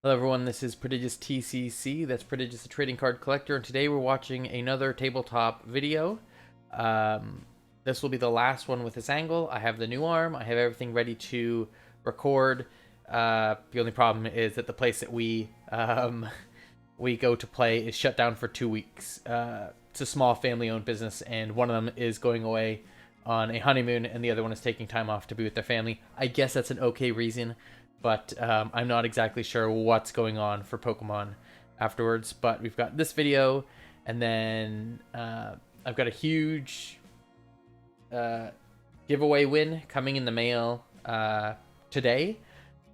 Hello everyone, this is Prodigious TCC, that's Prodigious the Trading Card Collector, and today we're watching another tabletop video. This will be the last one with this angle. I have the new arm, I have everything ready to record. The only problem is that the place that we go to play is shut down for 2 weeks. It's a small family-owned business, and one of them is going away on a honeymoon, and the other one is taking time off to be with their family. I guess that's an okay reason. But I'm not exactly sure what's going on for Pokemon afterwards. But we've got this video, and then I've got a huge giveaway win coming in the mail today.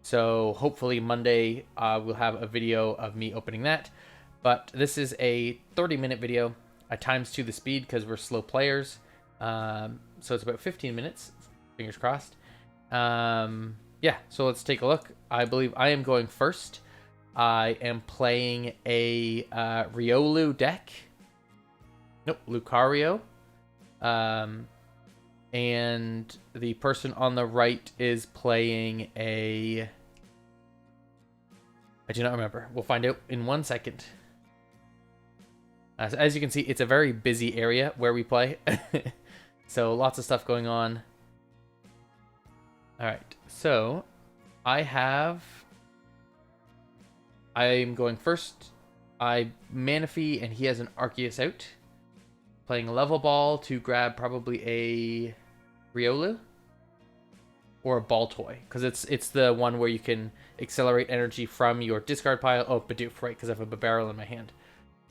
So hopefully Monday we'll have a video of me opening that. But this is a 30-minute video. I times 2 the speed because we're slow players. So it's about 15 minutes. Fingers crossed. Yeah, so let's take a look. I believe I am going first. I am playing a Riolu deck. Nope, Lucario. And the person on the right is playing a... I do not remember. We'll find out in 1 second. So as you can see, it's a very busy area where we play. So lots of stuff going on. Alright, so I'm going first. I Manaphy, and he has an Arceus out. Playing a level ball to grab probably a Riolu. Or a ball toy, because it's the one where you can accelerate energy from your discard pile. Oh, Bidoof, right, because I have a barrel in my hand.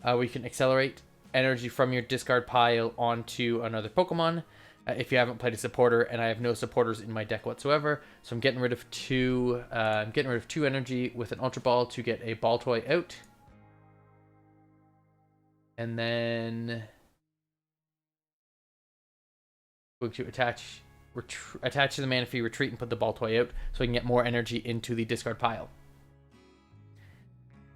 Where you can accelerate energy from your discard pile onto another Pokemon. If you haven't played a supporter, and I have no supporters in my deck whatsoever, so I'm getting rid of two. I'm getting rid of 2 energy with an Ultra Ball to get a Ball Toy out, and then going to attach to the Manaphy, retreat, and put the Ball Toy out, so I can get more energy into the discard pile.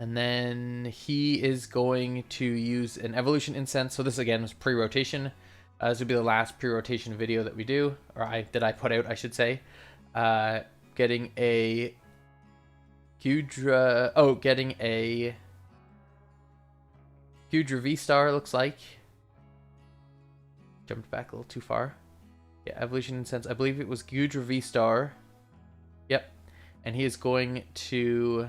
And then he is going to use an Evolution Incense. So this again is pre-rotation. This will be the last pre-rotation video that we do, or that I put out, I should say. Getting a Gudra. Oh, getting a Gudra Vstar, looks like. Jumped back a little too far. Yeah, Evolution Incense. I believe it was Gudra Vstar. Yep. And he is going to,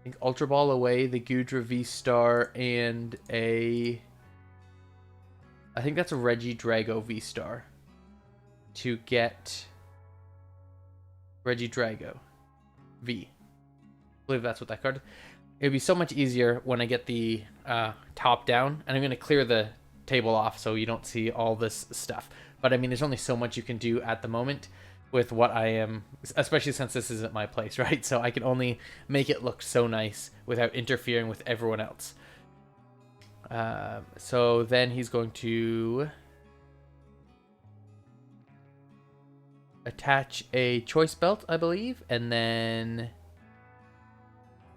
I think, Ultra Ball away the Gudra Vstar and a... I think that's a Regidrago Vstar to get Regidrago V. I believe that's what that card. It would be so much easier when I get the top down, and I'm going to clear the table off so you don't see all this stuff. But I mean, there's only so much you can do at the moment with what I am, especially since this isn't my place, right? So I can only make it look so nice without interfering with everyone else. So then he's going to attach a Choice Belt, I believe, and then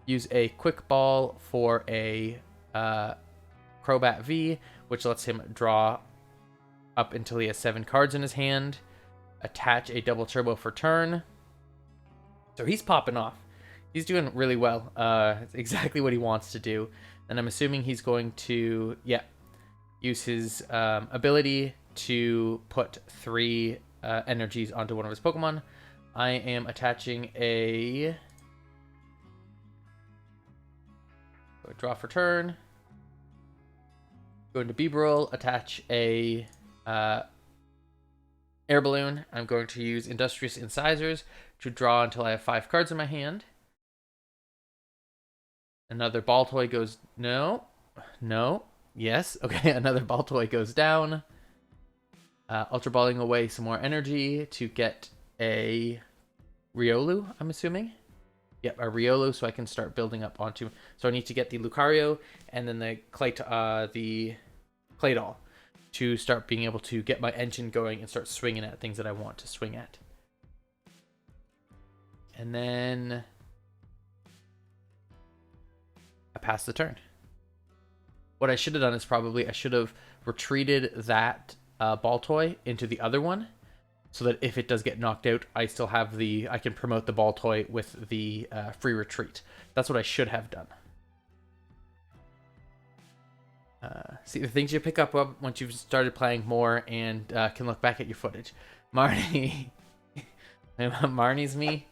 use a Quick Ball for a Crobat V, which lets him draw up until he has 7 cards in his hand. Attach a Double Turbo for turn. So he's popping off. He's doing really well. It's exactly what he wants to do. And I'm assuming he's going to, use his ability to put 3 energies onto one of his Pokemon. I am attaching a draw for turn. Go into Bibarel, attach a Air Balloon. I'm going to use Industrious Incisors to draw until I have 5 cards in my hand. Another Ball Toy goes... No. Yes. Okay, another Ball Toy goes down. Ultra Balling away some more energy to get a Riolu, I'm assuming. Yep, a Riolu, so I can start building up onto... So I need to get the Lucario and then the Claydol to start being able to get my engine going and start swinging at things that I want to swing at. And then I pass the turn. What I should have done is probably I should have retreated that Ball Toy into the other one, so that if it does get knocked out, I still have I can promote the ball toy with the free retreat. That's what I should have done. See, the things you pick up once you've started playing more and can look back at your footage. Marnie. Marnie's me.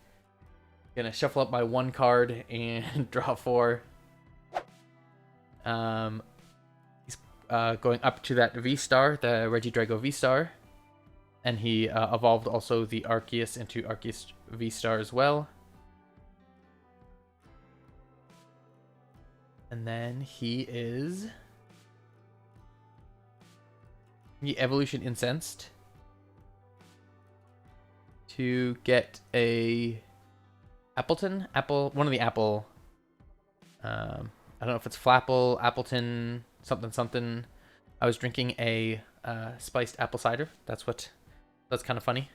Gonna shuffle up my 1 card and draw 4. He's going up to that Vstar, the Regidrago Vstar. And he evolved also the Arceus into Arceus Vstar as well. And then he is... the Evolution Incensed to get a Appleton? One of the apple... I don't know if it's Flapple, Appleton, something something. I was drinking a spiced apple cider. That's kind of funny.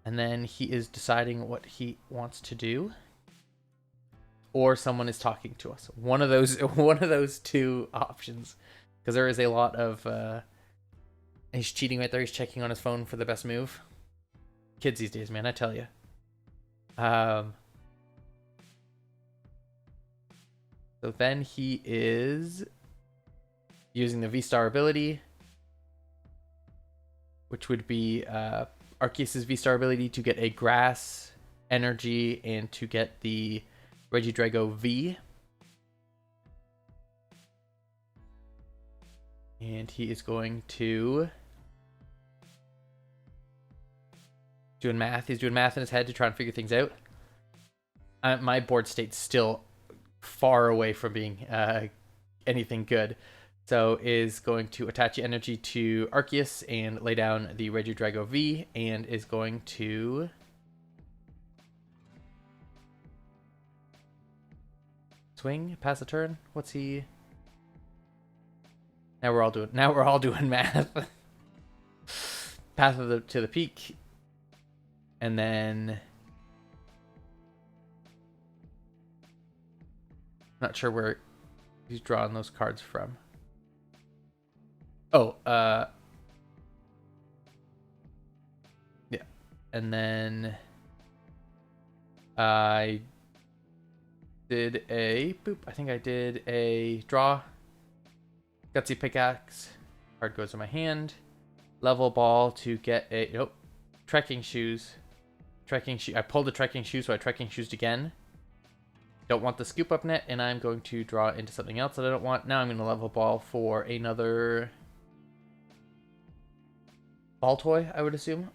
And then he is deciding what he wants to do. Or someone is talking to us. One of those 2 options. Because there is a lot of... he's cheating right there. He's checking on his phone for the best move. Kids these days, man, I tell you. So then he is using the Vstar ability, which would be Arceus' Vstar ability to get a grass energy and to get the Regidrago V. And he is going to... doing math. He's doing math in his head to try and figure things out. My board state's still far away from being anything good. So is going to attach the energy to Arceus and lay down the Regidrago V, and is going to... swing, pass a turn. What's he... Now we're all doing math. Path to the peak. And then not sure where he's drawing those cards from. Oh, yeah. And then I did a I think I did a draw. Gutsy Pickaxe. Card goes in my hand. Level Ball to get a trekking shoes. I pulled the trekking shoe, so I trekking shoes again. Don't want the scoop up net, and I'm going to draw into something else that I don't want. Now I'm going to level ball for another ball toy, I would assume.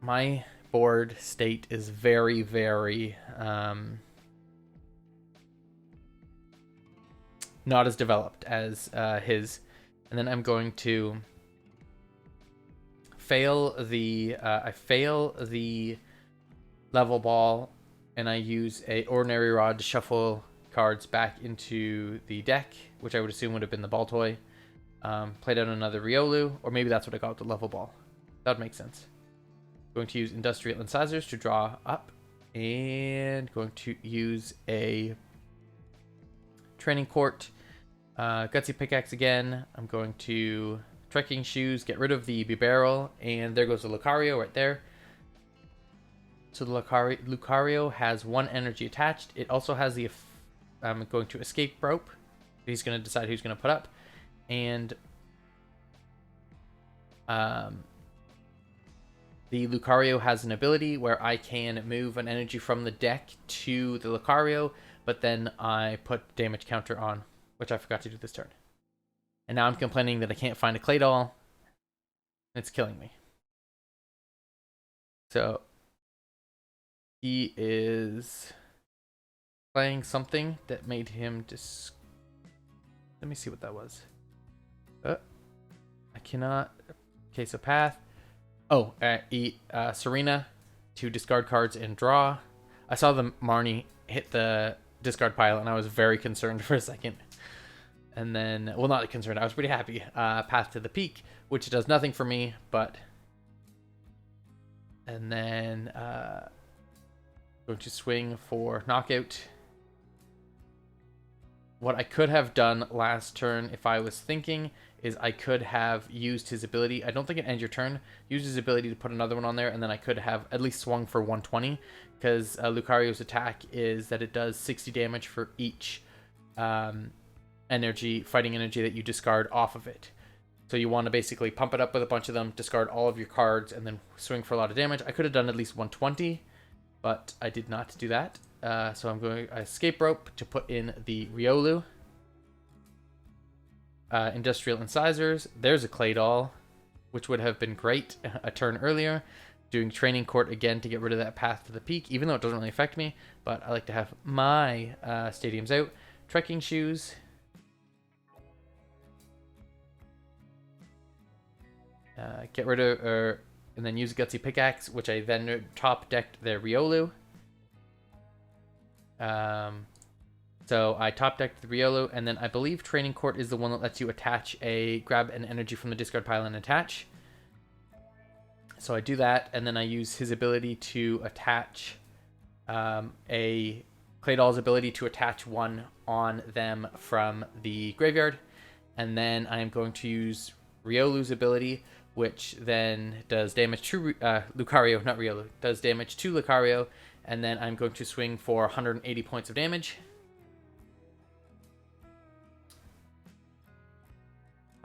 My board state is very, very not as developed as his. And then I'm going to I fail the level ball, and I use a ordinary rod to shuffle cards back into the deck, which I would assume would have been the ball toy. Played out another Riolu, or maybe that's what I got with the level ball. That would make sense. Going to use Industrial Incisors to draw up, and going to use a Training Court, Gutsy Pickaxe again. I'm going to Trekking Shoes, get rid of the Bibarel, and there goes the Lucario right there. So the Lucario has 1 energy attached. It also has the I'm going to Escape Rope. He's going to decide who's going to put up. And the Lucario has an ability where I can move an energy from the deck to the Lucario, but then I put damage counter on, which I forgot to do this turn. And now I'm complaining that I can't find a Claydol. It's killing me. So he is playing something that made him Let me see what that was. I cannot. Okay, so path. Oh, eat Serena to discard cards and draw. I saw the Marnie hit the discard pile, and I was very concerned for a second. And then, well, not concerned. I was pretty happy. Path to the Peak, which does nothing for me, but... And then going to swing for knockout. what I could have done last turn, if I was thinking, is I could have used his ability. I don't think it ends your turn. Use his ability to put another one on there, and then I could have at least swung for 120, because Lucario's attack is that it does 60 damage for each fighting energy that you discard off of it. So you want to basically pump it up with a bunch of them, discard all of your cards, and then swing for a lot of damage. I could have done at least 120, but I did not do that. So I'm going escape rope to put in the Riolu. Industrial incisors. There's a Claydol, which would have been great a turn earlier. Doing training court again to get rid of that path to the peak, even though it doesn't really affect me. But I like to have my stadiums out. Trekking shoes. Get rid of, and then use a Gutsy Pickaxe, which I then top decked their Riolu. So I top decked the Riolu, and then I believe Training Court is the one that lets you grab an energy from the discard pile and attach. So I do that, and then I use his ability to attach Claydol's ability to attach one on them from the graveyard, and then I am going to use Riolu's ability, which then does damage to Lucario, not Riolu, does damage to Lucario, and then I'm going to swing for 180 points of damage.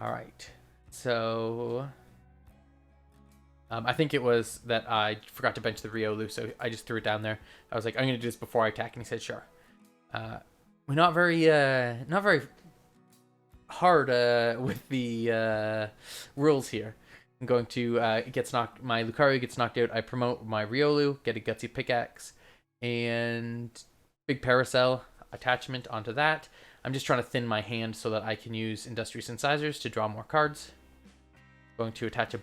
All right, so I think it was that I forgot to bench the Riolu, so I just threw it down there. I was like, I'm going to do this before I attack, and he said, sure. We're not very hard with the rules here. I'm going to my Lucario gets knocked out. I promote my Riolu, get a Gutsy Pickaxe, and big Paracel attachment onto that. I'm just trying to thin my hand so that I can use Industrious Incisors to draw more cards. Going to attach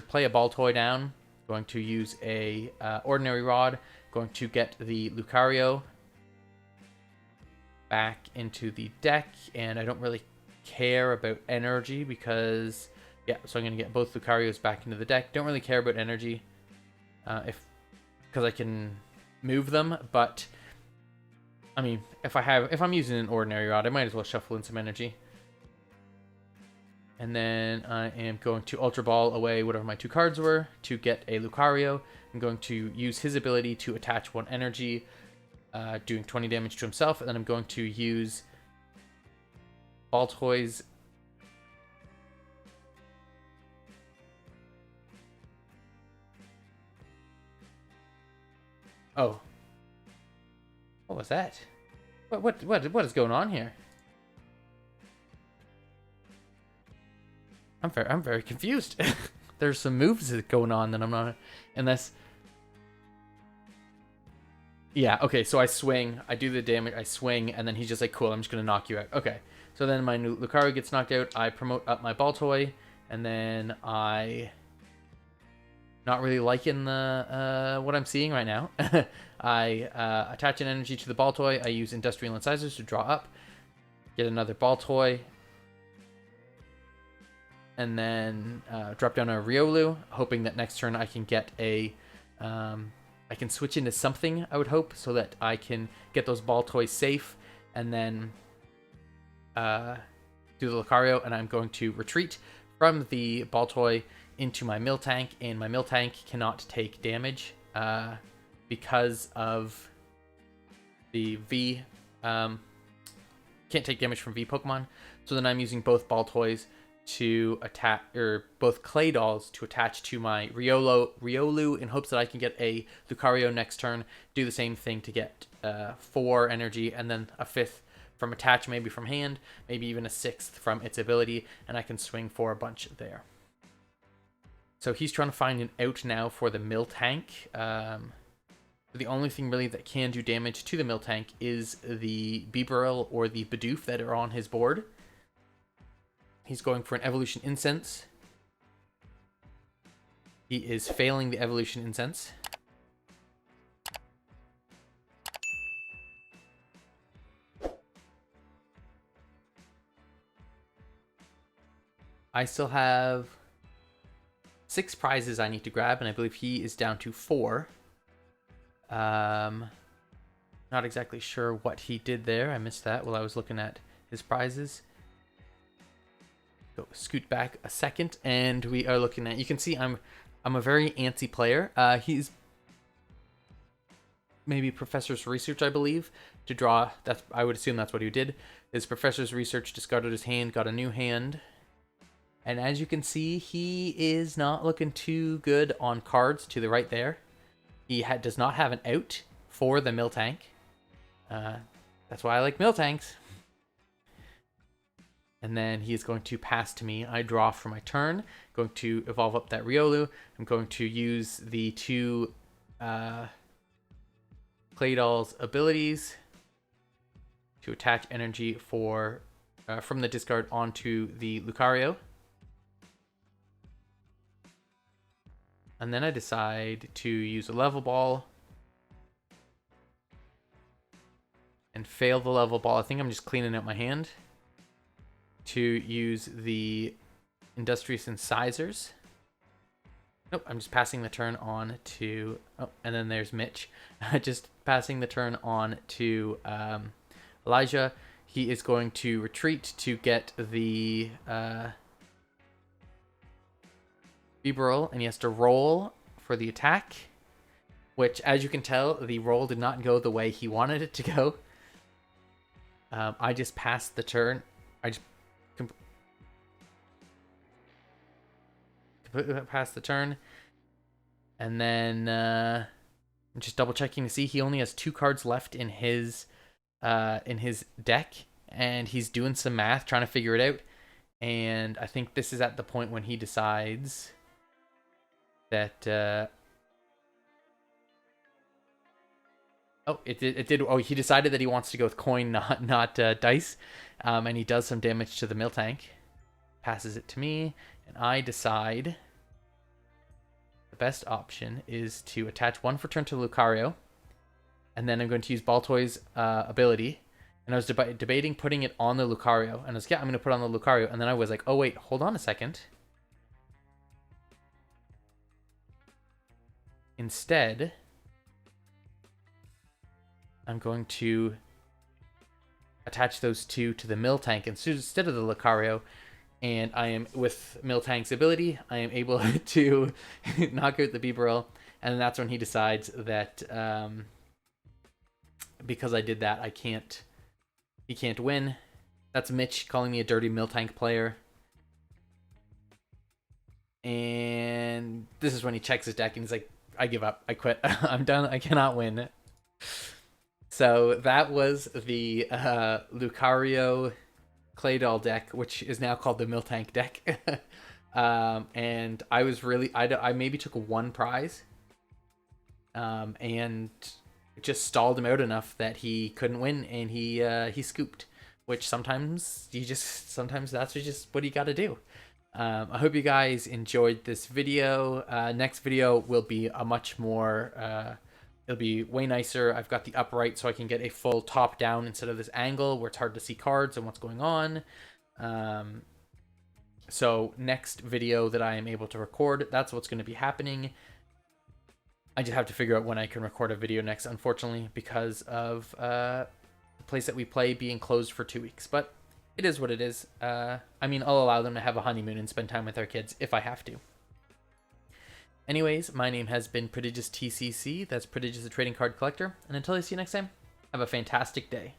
play a ball toy down. Going to use a ordinary rod. Going to get the Lucario back into the deck, and I don't really care about energy because so I'm going to get both Lucarios back into the deck. Don't really care about energy because I can move them, but I mean, if I'm using an ordinary rod, I might as well shuffle in some energy. And then I am going to Ultra Ball away whatever my two cards were to get a Lucario. I'm going to use his ability to attach one energy, doing 20 damage to himself, and then I'm going to use Ball Toys. Oh. What was that? What is going on here? I'm very confused. There's some moves going on that I'm not, unless. Yeah, okay, so I swing, I do the damage, I swing, and then he's just like, cool, I'm just gonna knock you out. Okay, so then my new Lucario gets knocked out, I promote up my Ball Toy, and then not really liking the what I'm seeing right now. I attach an energy to the Ball Toy, I use Industrial Incisors to draw up, get another Ball Toy, and then drop down a Riolu, hoping that next turn I can get I can switch into something, I would hope, so that I can get those Ball Toys safe, and then do the Lucario, and I'm going to retreat from the Ball Toy into my Mill Tank, and my Mill Tank cannot take damage because of the V. Can't take damage from V Pokemon, so then I'm using both Ball Toys to attack, or both Claydols to attach to my Riolu in hopes that I can get a Lucario next turn, do the same thing to get 4 energy, and then a 5th from attach, maybe from hand, maybe even a 6th from its ability, and I can swing for a bunch there. So he's trying to find an out now for the Mill Tank. The only thing really that can do damage to the Mill Tank is the Bibarel or the Bidoof that are on his board. He's going for an Evolution Incense. He is failing the Evolution Incense. I still have 6 prizes I need to grab, and I believe he is down to 4. Not exactly sure what he did there. I missed that while I was looking at his prizes. Go scoot back a second, and we are looking at. You can see I'm a very antsy player. He's maybe Professor's Research, I believe, to draw. That's, I would assume that's what he did. His Professor's Research, discarded his hand, got a new hand. And as you can see, he is not looking too good on cards to the right there. He does not have an out for the Miltank. That's why I like Miltanks. And then he is going to pass to me. I draw for my turn. Going to evolve up that Riolu. I'm going to use the two Claydol's abilities to attach energy for from the discard onto the Lucario. And then I decide to use a level ball and fail the level ball. I think I'm just cleaning out my hand to use the Industrious Incisors. Nope, I'm just passing the turn on to... Oh, and then there's Mitch. Just passing the turn on to Elijah. He is going to retreat to get the Bibarel, and he has to roll for the attack, which, as you can tell, the roll did not go the way he wanted it to go. I just passed the turn. I just completely passed the turn. And then I'm just double checking to see he only has 2 cards left in his deck, and he's doing some math, trying to figure it out. And I think this is at the point when he decides that it did. Oh, he decided that he wants to go with coin, not dice, and he does some damage to the Miltank. Passes it to me, and I decide the best option is to attach 1 for turn to Lucario, and then I'm going to use Baltoy's ability. And I was debating putting it on the Lucario, and I was like, yeah, I'm going to put it on the Lucario, and then I was like, oh wait, hold on a second. Instead, I'm going to attach those 2 to the Miltank instead of the Lucario, and I am, with Miltank's ability, I am able to knock out the Bibarel, and that's when he decides that because I did that, he can't win. That's Mitch calling me a dirty Miltank player. And this is when he checks his deck and he's like, I give up. I quit. I'm done. I cannot win. So that was the Lucario Claydol deck, which is now called the Miltank deck. And I was really... I maybe took 1 prize. And just stalled him out enough that he couldn't win, and he scooped, which sometimes that's just what you got to do. I hope you guys enjoyed this video. Next video will be a much more it'll be way nicer. I've got the upright so I can get a full top down instead of this angle where it's hard to see cards and what's going on. So next video that I am able to record, that's what's going to be happening. I just have to figure out when I can record a video next, unfortunately, because of the place that we play being closed for 2 weeks. But it is what it is. I mean, I'll allow them to have a honeymoon and spend time with their kids if I have to. Anyways, my name has been Prodigious TCC. That's Prodigious the Trading Card Collector. And until I see you next time, have a fantastic day.